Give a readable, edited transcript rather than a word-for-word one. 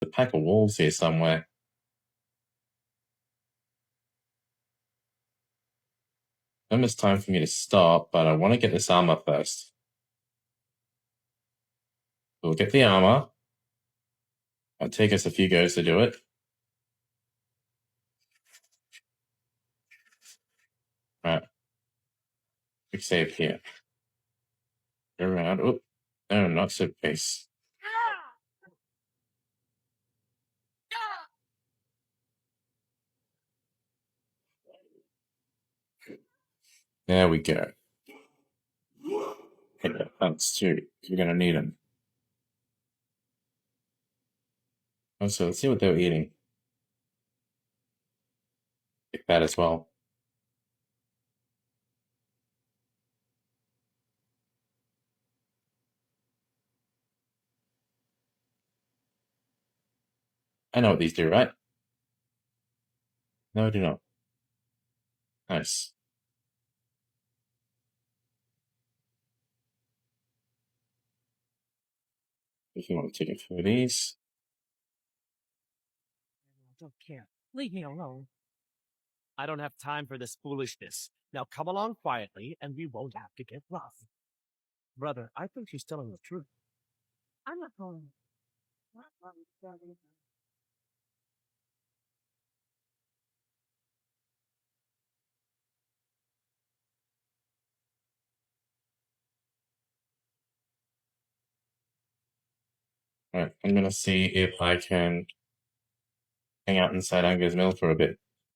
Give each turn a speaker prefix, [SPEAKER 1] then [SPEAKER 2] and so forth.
[SPEAKER 1] a pack of wolves here somewhere. Almost time for me to stop, but I want to get this armor first. We'll get the armor. It'll take us a few goes to do it. Alright. Quick save here. Go around. Oh, no, not suitcase. There we go. Hit the plants too. You're gonna need them. Also, let's see what they're eating. Take that as well. I know what these do, right? No, I do not. Nice. If you want to take a few of these.
[SPEAKER 2] I don't care. Leave me alone. I don't have time for this foolishness. Now come along quietly, and we won't have to get rough. Brother, I think she's telling the truth. I'm not going.
[SPEAKER 1] Alright, I'm gonna see if I can hang out inside Anger's Mill for a bit.